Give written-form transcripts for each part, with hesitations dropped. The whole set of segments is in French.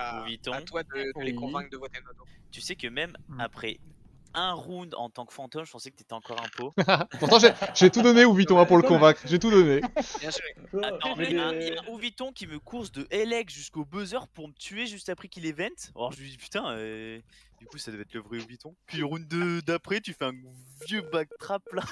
à Vuitton. toi de les Oui. convaincre de voter Nono. Tu sais que même Mm. après un round en tant que fantôme, je pensais que t'étais encore un pot. Pourtant, j'ai tout donné ou Vuitton pour le convaincre. J'ai tout donné. Bien joué. Attends, Mais il y a un Vuitton qui me course de LX jusqu'au buzzer pour me tuer juste après qu'il event. Alors je lui dis putain, du coup ça devait être le vrai Vuitton. Puis round 2 d'après, tu fais un vieux backtrap là.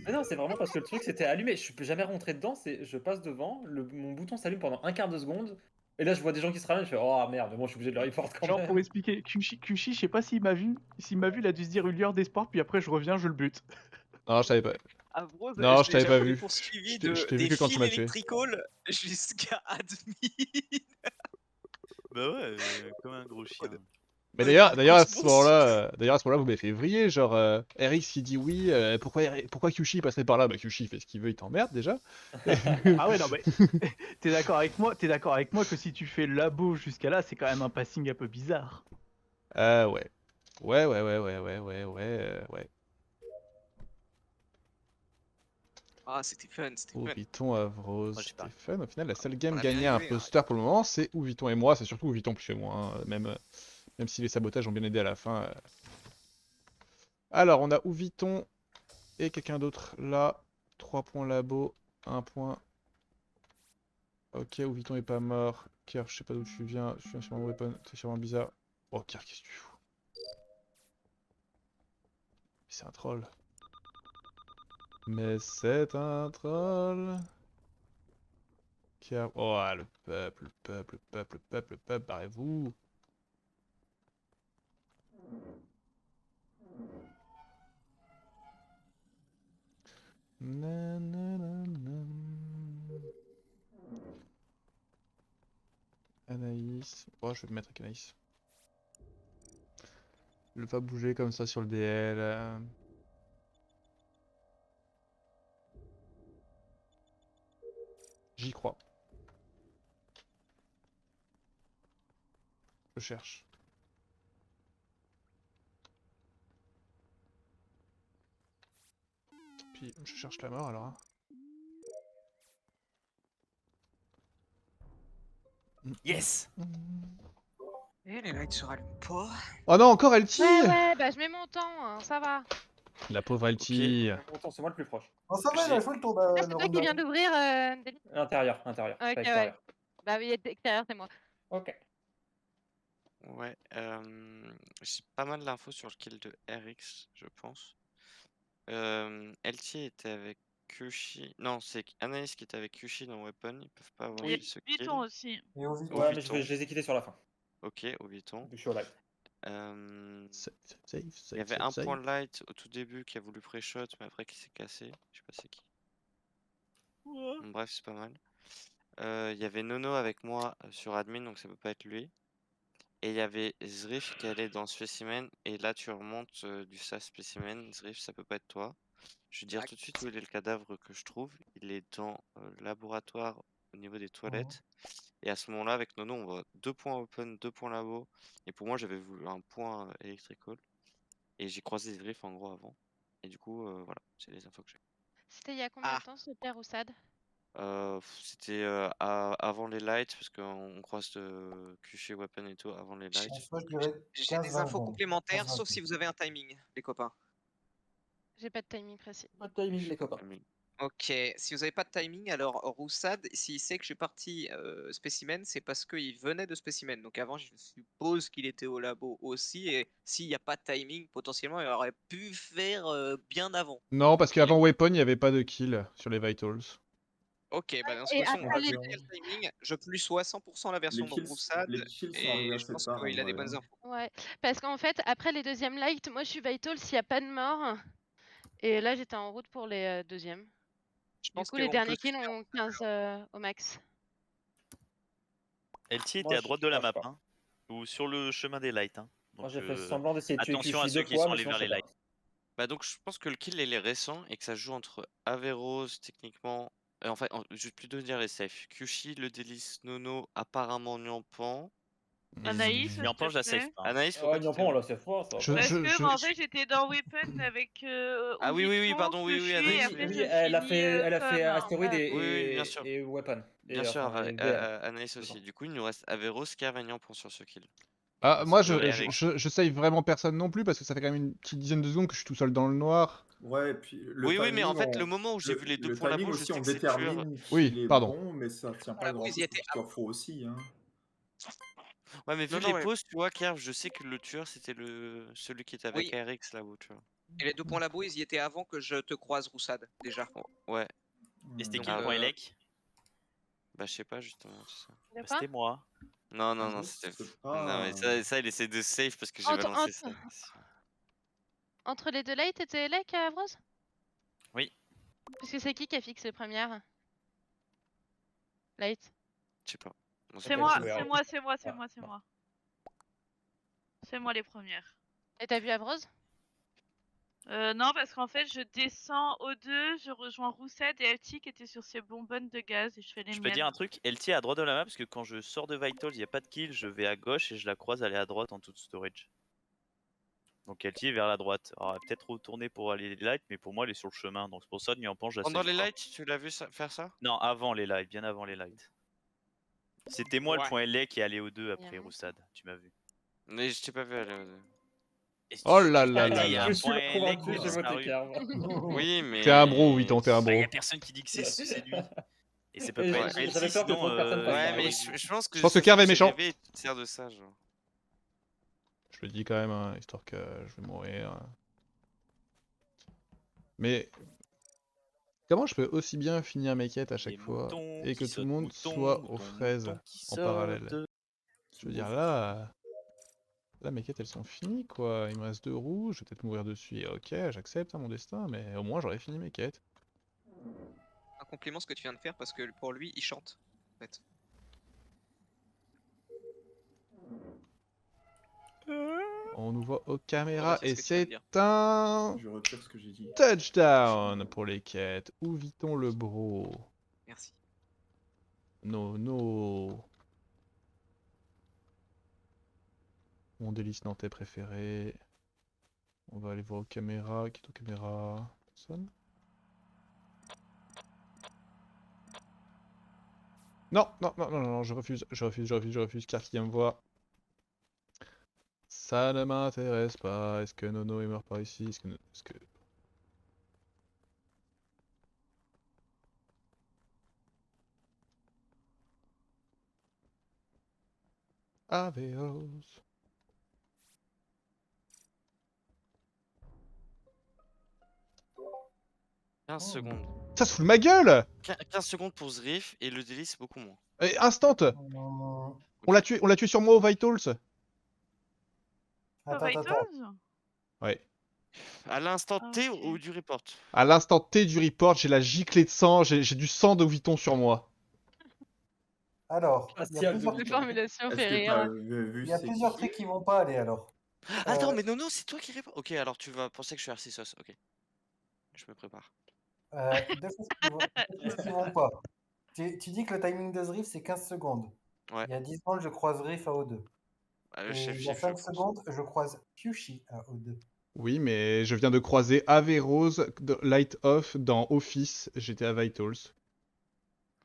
Mais non, c'est vraiment parce que le truc c'était allumé. Je peux jamais rentrer dedans. Je passe devant, mon bouton s'allume pendant un quart de seconde. Et là, je vois des gens qui se ramènent. Je fais oh merde, moi je suis obligé de le report quand Genre même. pour expliquer, Kushi, je sais pas s'il m'a vu, il a dû se dire une lueur d'espoir, puis après je reviens, je le bute. Non, je savais pas. Avrose, Non, je t'avais pas j'avoue, les vu. poursuivis Je t'ai vu des que quand tu fils m'as tué. électrical jusqu'à admin. Bah ouais, comme un gros chien. Mais Ouais, d'ailleurs à grosse ce moment-là, vous m'avez fait vriller, genre Eric qui dit oui, pourquoi Kyushi passerait par là? Bah Kyushi fait ce qu'il veut, il t'emmerde déjà. Ah ouais, non mais t'es d'accord avec moi que si tu fais labo jusqu'à là, c'est quand même un passing un peu bizarre. Ouais. Ouais. Ah, c'était fun, c'était fun. Vuitton, Avrose, Moi, j'ai pas. c'était fun. Au final, la seule game On a bien gagnée à rigolé, imposteur pour le moment, c'est Vuitton et moi. C'est surtout Vuitton plus que moi, hein, même si les sabotages ont bien aidé à la fin. Alors, on a Vuitton et quelqu'un d'autre là. 3 points labo, 1 point. Ok, Vuitton est pas mort. Kerr, je sais pas d'où tu viens. Je viens sur mon weapon, c'est sûrement bizarre. Oh, Kerr, qu'est-ce que tu fous? C'est un troll. Mais c'est un troll. Kerr. Oh, ah, le peuple, barrez-vous. Nananana. Anaïs. Oh, je vais me mettre avec Anaïs. Je vais pas bouger comme ça sur le DL. J'y crois. Je cherche. Puis je cherche la mort alors. Hein. Yes. Et les lights se rallument pas. Oh non, encore Elti! Ouais, bah je mets mon temps, hein, ça va. La pauvre Elti. Pourtant, c'est moi le plus proche. Oh, ça va, elle a joué le tour de Ah, le c'est toi round qui viens d'avant. d'ouvrir, Denis? Intérieur, Ok, pas ouais. extérieur. Bah oui, extérieur, c'est moi. Ok. Ouais, j'ai pas mal d'infos sur le kill de RX, je pense. LT était avec Kushi. Non, c'est Anaïs qui était avec Kushi dans Weapon. Ils peuvent pas avoir Il y a eu ce kill. Vuitton aussi. Et au Vuitton. Ouais, mais je les ai quittés sur la fin. Ok, au Vuitton. Je suis au live. Il y avait un point de light au tout début qui a voulu pré-shot, mais après qui s'est cassé. Je sais pas c'est qui. Bon, bref, c'est pas mal. Il y avait Nono avec moi sur admin, donc ça peut pas être lui. Et il y avait Zrif qui allait dans Specimen, et là tu remontes du SAS Specimen. Zrif, ça peut pas être toi. Je vais dire tout de suite où il est le cadavre que je trouve. Il est dans le laboratoire au niveau des toilettes. Et à ce moment-là, avec Nono, on voit 2 points open, 2 points labo. Et pour moi, j'avais voulu un point electrical. Et j'ai croisé Zrif en gros avant. Et du coup, voilà, c'est les infos que j'ai. C'était il y a combien de temps ce père Roussad? C'était avant les lights, parce qu'on croise QC Weapon et tout avant les lights. Moi, je dirais J'ai 15-20 des infos secondes. complémentaires, 15-20 sauf si vous avez un timing, les copains. J'ai pas de timing précis. Pas de timing, les copains. Ok, si vous avez pas de timing, alors Roussad, s'il sait que je suis parti spécimen, c'est parce qu'il venait de spécimen. Donc avant, je suppose qu'il était au labo aussi. Et s'il n'y a pas de timing, potentiellement, il aurait pu faire bien avant. Non, parce Donc, qu'avant Weapon, il n'y avait pas de kill sur les Vitals. Ok, bah dans ce Et cas, on va après les... vérifier le timing. Je plus sois 100% la version de Roussad. Les kills sont Et arrivés je assez pense tard en qu'il a des vrai. bonnes infos. Ouais, parce qu'en fait, après les deuxièmes lights, moi je suis vital s'il n'y a pas de mort. Et là, j'étais en route pour les deuxièmes. Je Du pense coup, les qu'on derniers peut kills ont 15 au max. LT était Moi, à droite de la je map, sais pas. hein, ou sur le chemin des lights. Hein. Moi, Donc, j'ai fait semblant d'essayer de tuer attention à Kushi ceux 2 qui fois, sont mais allés sinon, vers je les sais lights. pas. Bah donc je pense que le kill il est récent et que ça se joue entre Averrose techniquement. Je vais plutôt dire les safe. Kushi, le délice, Nono, apparemment Nyampan. Anaïs, s'il Nyampan, te je la save plaît. pas. Anaïs, Oh, pourquoi tu Nyampan, on l'a fait fort, ça. Je- Parce je- que je- moi, en fait, j'étais dans Weapon avec Ah oui, oui, Oviton, pardon, oui, oui, Kushi, Anaïs, et Oui, après oui, je elle a finis fait Con. Astéroïde Oui, oui, bien sûr. et Weapon. Bien Et, sûr, enfin, et VR. Anaïs aussi. D'accord. Du coup, il nous reste Averros, Kerv et Nyampan sur ce kill. Ah, moi, Le je, Eric. je save vraiment personne non plus parce que ça fait quand même une petite dizaine de secondes que je suis tout seul dans le noir. Ouais, et puis le Oui, oui, timing, mais en fait, le moment où j'ai vu les 2 le points timing là-bas, je aussi, sais on que c'est tueur. détermine Oui, qu'il est pardon. bon, mais ça tient Pour pas la grand bouille, chose ils parce étaient qu'il t'en faut aussi. Hein. Ouais, mais vu Non, les non, mais- pauses, tu vois, Kerv, je sais que le tueur, c'était celui qui était avec Oui. ARX là-haut, tu vois. Et les 2 points labo, ils y étaient avant que je te croise, Roussade, déjà. Ouais, Et c'était Donc, qui le point Elec? bah je sais pas justement, c'est ça. De Bah, quoi c'était moi. Non, non, non, Averros, c'était... c'est Non, mais pas... ça, il essaie de save parce que j'ai Entre- balancé ça. Entre les deux lights, t'étais Elec à Avros? Oui. Parce que c'est qui a fixé première? Light. Je sais pas. Bon, C'est Ok, moi, je vais c'est voir. moi, c'est moi, c'est Ah, moi, c'est bon. moi. C'est moi les premières. Et t'as vu Avros? Non, parce qu'en fait, je descends au 2, je rejoins Roussette et LT qui était sur ses bonbonnes de gaz et je fais les Je peux miennes. dire un truc, LT est à droite de la map parce que quand je sors de Vitals, il n'y a pas de kill, je vais à gauche et je la croise aller à droite en toute storage. Donc LT est vers la droite. Alors, elle va peut-être retourner pour aller les lights, mais pour moi elle est sur le chemin. Donc c'est pour ça, Nyampan, je la Pendant save les pas. lights, tu l'as vu faire ça? Non, avant les lights, bien avant les lights. C'était moi le Ouais. point LA qui est allé au 2 Il y a après longtemps. Roussade, tu m'as vu. Mais je t'ai pas vu aller. Oh là là Putain, là il y a là. un Je suis point LA qui convaincu, est j'ai voté disparu. Kerv. Oui, mais... T'es un bro, Viton, t'es un Bah, bro. y a personne qui dit que c'est lui. Et c'est pas Et pas j'avais LT, peur que sinon, trop de personnes fassent Ouais, pareil. mais je pense que... Je pense que ça se Kerv est trouve, c'est méchant. rêvé et tu te sers de ça, genre. Je le dis quand même, hein, histoire que je vais mourir. Mais comment je peux aussi bien finir mes quêtes à chaque Les fois moutons et que qui tout le sautent, monde moutons, soit moutons, aux fraises moutons qui en parallèle? sautent. Je veux dire là mes quêtes elles sont finies quoi. Il me reste 2 roues, je vais peut-être mourir dessus. Et ok, j'accepte hein, mon destin, mais au moins j'aurais fini mes quêtes. Un compliment ce que tu viens de faire parce que pour lui, il chante. En fait. On nous voit aux caméras c'est ce et que tu viens de c'est dire. un Je retire ce que j'ai dit. touchdown pour les quêtes. Où vit-on le bro? Merci. No. Mon délice nantais préféré. On va aller voir aux caméras. Qui est aux caméras? Personne? Non, je refuse. Car qui vient me voir. Ça ne m'intéresse pas. Est-ce que Nono est mort par ici? Est-ce que... Aveos. « 15 secondes. Ça se fout de ma gueule! 15 secondes pour Zriff et le délice beaucoup moins. Et instant! On l'a tué sur moi au Vitals! Vitals? Ouais. À l'instant Ah, T ok. ou du report? À l'instant T du report, j'ai la giclée de sang, j'ai du sang de Vuitton sur moi. Alors, Ah, il y si, a elle plusieurs, veut- La formulation Est-ce fait que t'as rire. vu il y a c'est plusieurs qui trucs qui vont pas aller alors. Attends, mais Nono, c'est toi qui réponds? Ok, alors tu vas penser que je suis RC sauce, ok. Je me prépare. Deux choses qui vont pas. Tu dis que le timing de Zriff c'est 15 secondes. Ouais. Il y a 10 secondes, je croise Riff à O2. Ah, le Et chef il y a je 5 pense. secondes, je croise Kyushi à O2. Oui, mais je viens de croiser Averos de Light Off dans Office, j'étais à Vitals.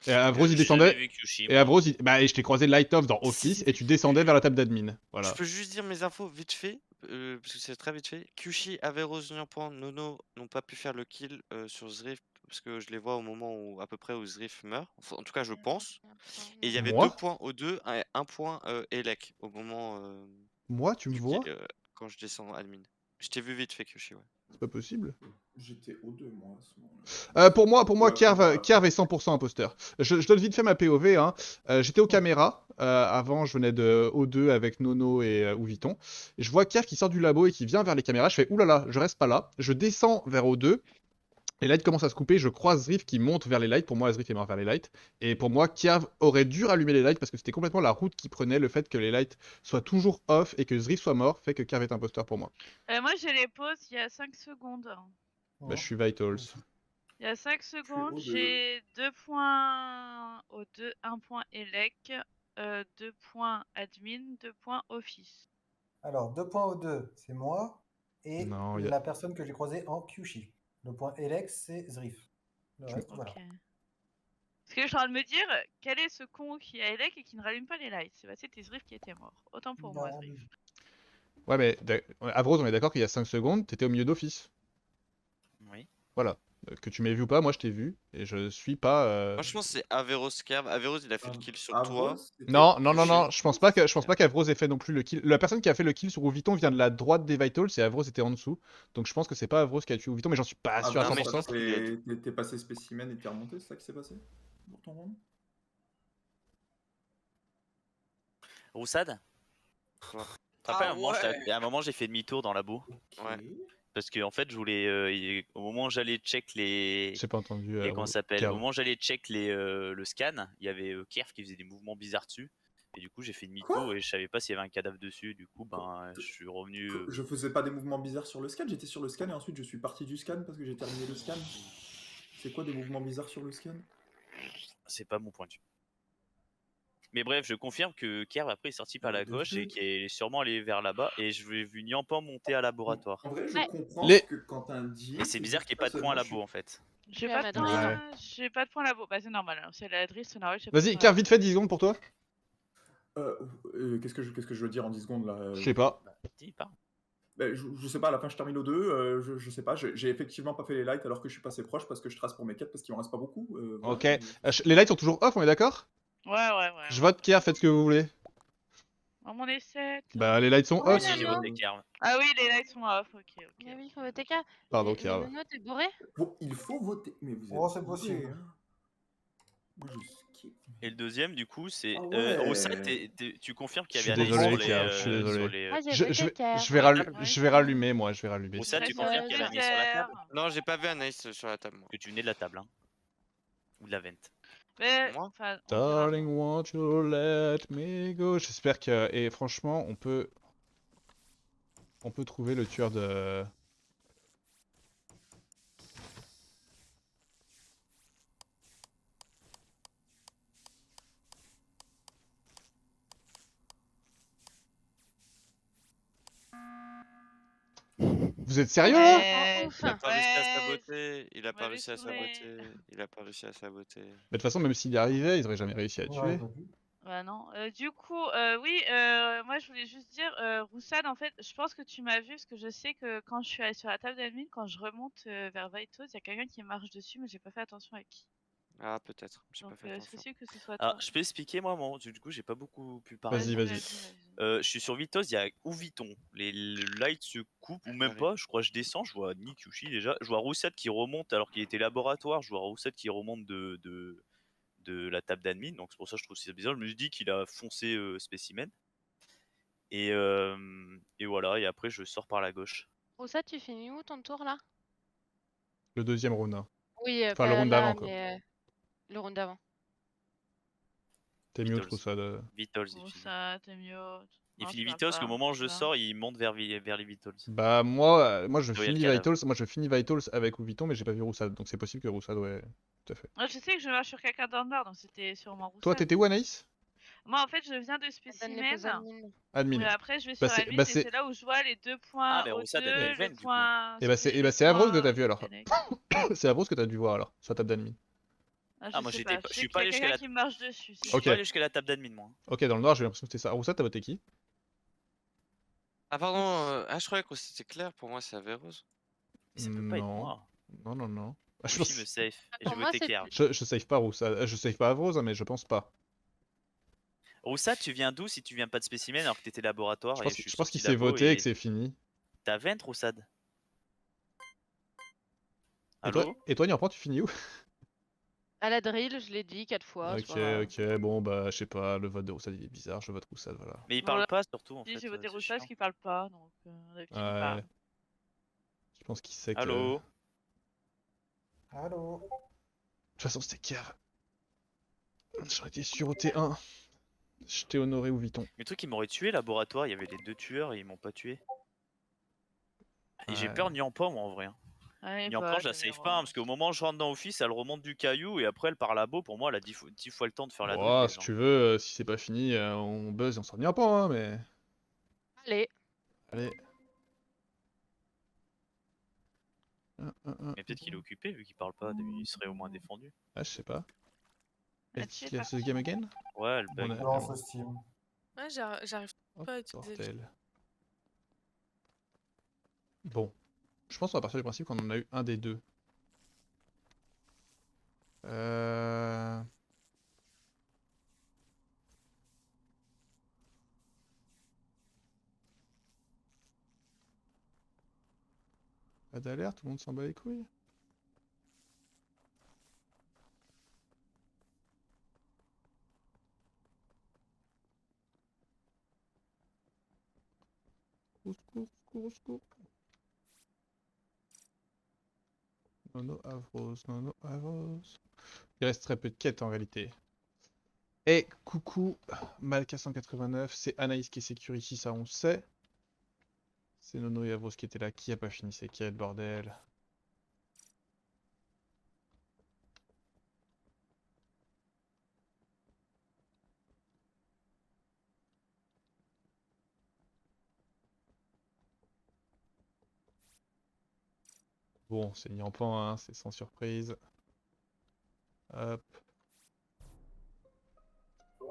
Et Avros il descendait. Et Avros, et je t'ai croisé Light Off dans Office et tu descendais vers la table d'admin. Voilà. Je peux juste dire mes infos vite fait, parce que c'est très vite fait. Kyushi, Averos, Nyampan, Nono n'ont pas pu faire le kill sur Zriff, parce que je les vois au moment où, à peu près où Zriff meurt. Enfin, en tout cas, je pense. Et il y avait Moi 2 points O2 et 1 point Elec au moment Moi, tu me du vois? kill, quand je descends admin. Je t'ai vu vite fait, Kyushi, ouais. C'est pas possible. J'étais au 2 moi à ce moment-là. Pour moi, Ouais, Kerv bah, est 100% imposteur. Je donne vite fait ma POV. Hein. J'étais aux caméras. Avant, je venais de O2 avec Nono et Ouviton. Et je vois Kerv qui sort du labo et qui vient vers les caméras. Je fais oulala, je reste pas là. Je descends vers O2. Les lights commencent à se couper. Je croise Zriff qui monte vers les lights. Pour moi, Zriff est mort vers les lights. Et pour moi, Kerv aurait dû rallumer les lights parce que c'était complètement la route qui prenait. Le fait que les lights soient toujours off et que Zriff soit mort fait que Kerv est imposteur pour moi. Moi j'ai les pauses il y a 5 secondes. Bah, je suis Vitals. Il y a 5 secondes, O2. j'ai 2 points O2, 1 point Elec. 2 points admin, 2 points office. Alors, 2 points aux 2, c'est moi. Et Non, la personne que j'ai croisée en Kyushi. Le point Elex, c'est Zrif. Le reste, voilà. Ok. Parce que je suis en train de me dire, quel est ce con qui a Elec et qui ne rallume pas les lights? C'est bah, c'était Zrif qui était mort. Autant pour moi, Bah, Zrif. Ouais, mais Avros, on est d'accord qu'il y a 5 secondes, t'étais au milieu d'office. Oui. Voilà. Que tu m'aies vu ou pas, moi je t'ai vu. Et je suis pas. Moi, je pense que c'est Averos Kerb. Averos, il a fait le kill sur toi. Non, non, non, non, je pense pas qu'Avros ait fait non plus le kill. La personne qui a fait le kill sur Ouviton vient de la droite des Vitals et Avros était en dessous. Donc je pense que c'est pas Avros qui a tué Ouviton, mais j'en suis pas sûr à 100%. T'es passé spécimen et t'es remonté, c'est ça qui s'est passé pour ton round? Roussade. Après, à un moment, j'ai fait demi-tour dans la boue. Ouais. Parce que en fait, je voulais, au moment où j'allais check les, J'ai pas entendu. comment ça s'appelle, au moment où j'allais check le scan, il y avait Kerf qui faisait des mouvements bizarres dessus. Et du coup, j'ai fait demi-tour et je savais pas s'il y avait un cadavre dessus. Du coup, ben, je suis revenu. Je faisais pas des mouvements bizarres sur le scan, j'étais sur le scan et ensuite je suis parti du scan parce que j'ai terminé le scan. C'est quoi des mouvements bizarres sur le scan? C'est pas mon point de vue. Mais bref, je confirme que Kerv après est sorti par la gauche et qu'il est sûrement allé vers là-bas. Et je l'ai vu Nyampan monter à laboratoire. En vrai, je comprends que Quentin dit. Et c'est bizarre qu'il n'y ait pas de point à labo en fait. J'ai pas, pas de point labo. Bah, c'est normal. Hein. C'est la Driss, c'est normal. Vas-y, Kerv, vite fait 10 secondes pour toi. Qu'est-ce que je veux dire en 10 secondes là Je sais pas. Je sais pas, à la fin je termine au 2, je sais pas, j'ai effectivement pas fait les lights alors que je suis passé proche parce que je trace pour mes quêtes parce qu'il en reste pas beaucoup. Voilà. Ok. Les lights sont toujours off, on est d'accord? Ouais. Je vote Kerv, faites ce que vous voulez. On m'en est 7. Bah, les lights sont off. Ah oui, les lights sont off, ok. Mais oui, faut voter Kerv. Pardon, Kerv. Nono, t'es bourré? Bon, il faut voter. Mais vous êtes Oh, c'est possible. hein. Moi, je skip. Et le deuxième, du coup, c'est. ouais. Roussade, tu confirmes qu'il y Je avait suis Anaïs désolé, sur les. Kerv, je suis désolé. Ah, j'ai voté Kerv. Je vais rallumer, moi, je vais rallumer. Roussade, tu confirmes qu'il y avait Anaïs sur la table? Non, j'ai pas vu Anaïs sur la table. Moi. Que tu venais de la table, hein. Ou de la vente. Mais, moi Darling, won't you let me go? J'espère que. Et franchement, on peut trouver le tueur de. Vous êtes sérieux là? Il a pas réussi à saboter. Il a pas réussi à saboter. Il a pas réussi à saboter. Mais de toute façon, même s'il y arrivait, ils auraient jamais réussi à tuer. Bah non. Du coup, oui, moi je voulais juste dire, Roussade, en fait, je pense que tu m'as vu parce que je sais que quand je suis allée sur la table d'admin, quand je remonte vers Vitals, il y a quelqu'un qui marche dessus, mais j'ai pas fait attention à qui. Ah, peut-être. J'ai Donc, pas fait c'est attention. possible que ce soit toi. Ah, je peux expliquer moi, du coup, j'ai pas beaucoup pu parler. Vas-y. Je suis sur Vitos, il y a Ouviton. Les lights se coupent, ou même pas, je crois que je descends, je vois Nick Yushi déjà. Je vois Roussade qui remonte alors qu'il était laboratoire, je vois Roussade qui remonte de la table d'admin, donc c'est pour ça que je trouve ça bizarre. Je me suis dit qu'il a foncé spécimen. Et voilà, et après je sors par la gauche. Roussade, tu finis où ton tour là? Le deuxième round. Oui, Enfin, le round là, d'avant, quoi. mais le round d'avant. T'es mieux que Roussade. Vitals, Roussade, t'es mieux. Il finit Vitals, au moment où je sors, il monte vers les Vitals. Bah, moi je Oui, il y a finis le cadavre. Vitals. Moi, je finis Vitals avec Ouviton, mais j'ai pas vu Roussade. Donc, c'est possible que Roussade, ouais, tout à fait. Moi, je sais que je marche sur quelqu'un dans le nord, donc c'était sûrement Roussade. Toi, t'étais où, Anaïs? Moi, en fait, je viens de spécimen. Admin. Et après, je vais sur admin, et c'est là où je vois les 2 points. Ah, mais Roussade, elle fait le vent, du coup. points. Et bah, c'est Avros que t'as vu alors. C'est Avros que t'as dû voir alors, sur la table d'admin. Ah, moi, j'étais pas. Je suis pas allé jusqu'à la qui marche dessus. Je suis pas allé jusqu'à la table d'admin, moi. Ok, dans le noir, j'ai l'impression que c'était ça. Roussade, t'as voté qui? Ah, pardon. Ah, je croyais que c'était clair. Pour moi, c'est Averos. Mais ça peut pas être moi. Non. Ah, je me safe. Et j'ai voté Kerv. Je save pas Roussade. Je save pas Avros, hein, mais je pense pas. Roussade, tu viens d'où si tu viens pas de spécimen alors que t'étais laboratoire? Je pense qu'il s'est voté et que c'est fini. T'as 20, Roussade? Et toi, Nyampan, tu finis où? À la drill, je l'ai dit 4 fois. Ok, bon, bah, je sais pas, le vote de Roussade il est bizarre, je vote Roussade, voilà. Mais il parle pas surtout en Si, fait. j'ai voté Roussade qui parle pas, donc d'habitude il parle. Je pense qu'il sait que. Allô. De toute façon, c'était Kerv. J'aurais été sûr au T1. Je t'ai honoré ou Viton. Le truc qui m'aurait tué, laboratoire, il y avait les 2 tueurs et ils m'ont pas tué. Et j'ai peur Nyampan, moi en vrai. Ouais, Nyampan, bah, je la save pas, hein, parce qu'au moment où je rentre dans Office, elle remonte du caillou et après elle part labo. Pour moi, elle a 10 fois le temps de faire la Oh, dodge. si tu veux, si c'est pas fini, on buzz et on s'en revient pas, hein, mais. Allez. Allez. Mais peut-être qu'il est occupé vu qu'il parle pas, il serait au moins défendu. Ah, je sais pas. Ah, Est-ce tu qu'il y a sais ce game again? Ouais, elle bug. On a- Non, c'est Steam. Ouais, j'arrive Oh, pas à utiliser. bordel. Bon. Je pense qu'on va partir du principe qu'on en a eu un des deux. Pas d'alerte, tout le monde s'en bat les couilles. Au secours, au secours, au secours. Nono Avros, Nono Avros. Il reste très peu de quêtes en réalité. Et coucou, Malka 189, c'est Anaïs qui est Security, ça on sait. C'est Nono et Avros qui étaient là, qui a pas fini ses quêtes, bordel. Bon, c'est Nyampan, hein, c'est sans surprise. Hop.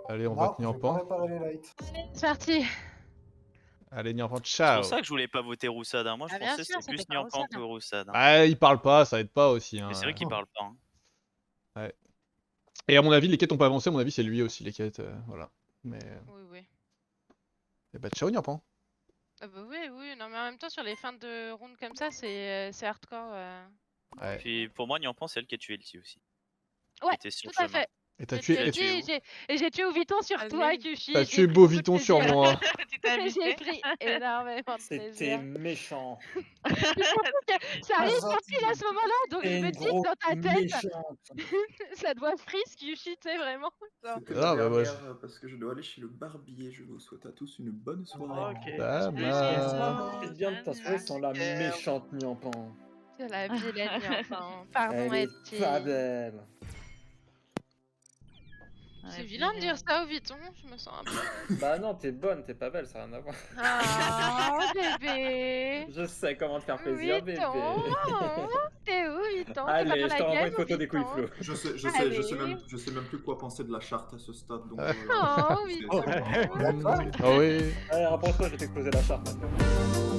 Allez, on vote Non, je vais pas Nyampan. réparer les lights. C'est parti. Allez, Nyampan, C'est ciao. pour ça que je voulais pas voter Roussad. Hein. Moi, je Ah, bien pensais que sûr, c'était plus c'était pas Nyampan Roussad, que hein. Roussad. Hein. Ah, il parle pas, ça aide pas aussi. Hein. Mais c'est vrai qu'il parle pas. Hein. Ouais. Et à mon avis, les quêtes ont pas avancé, à mon avis, c'est lui aussi, les quêtes. Voilà. Mais. Oui, oui. Et bah, ciao, Nyampan. Ah bah oui, oui, non mais en même temps sur les fins de round comme ça, c'est hardcore. Ouais. Puis pour moi, Nyampan, c'est elle qui a tué Elsie aussi. Ouais, Qui était sur tout le à chemin. fait. Et t'as J'ai tué. tué tué Elsie et j'ai tué Oviton sur toi, Allez. Kushi. T'as j'ai tué pris Beau beaucoup de Viton sur plaisir. moi. Tu t'es amusé. J'ai pris énormément de C'était plaisir. méchant. Mais surtout que ça arrive gentil. pile à ce moment-là, donc T'es je me une dis grosse dans ta tête, méchante. ça doit freeze Kushi, tu sais vraiment. Genre. C'était Ah, la bah, moi, dernière parce que je dois aller chez le barbier. Je vous souhaite à tous une bonne soirée. Ok. Ça marche. Profite bien de ta soirée sans la méchante Nyampan. C'est la vilaine Nyampan. Pardon, Elle Elsie. est pas belle. C'est vilain de dire ça, Oviton, je me sens un peu. Bah non, t'es bonne, t'es pas belle, ça n'a rien à voir. Ah, bébé. Je sais comment te faire plaisir, bébé. Viton, t'es où, Viton? Allez, je te renvoie une photo des couilles Viton. Flo. Je sais même plus quoi penser de la charte à ce stade. Donc, Oh, c'est- Viton. Ah oui. Allez, rapproche-toi, je vais t'exploser la charte maintenant.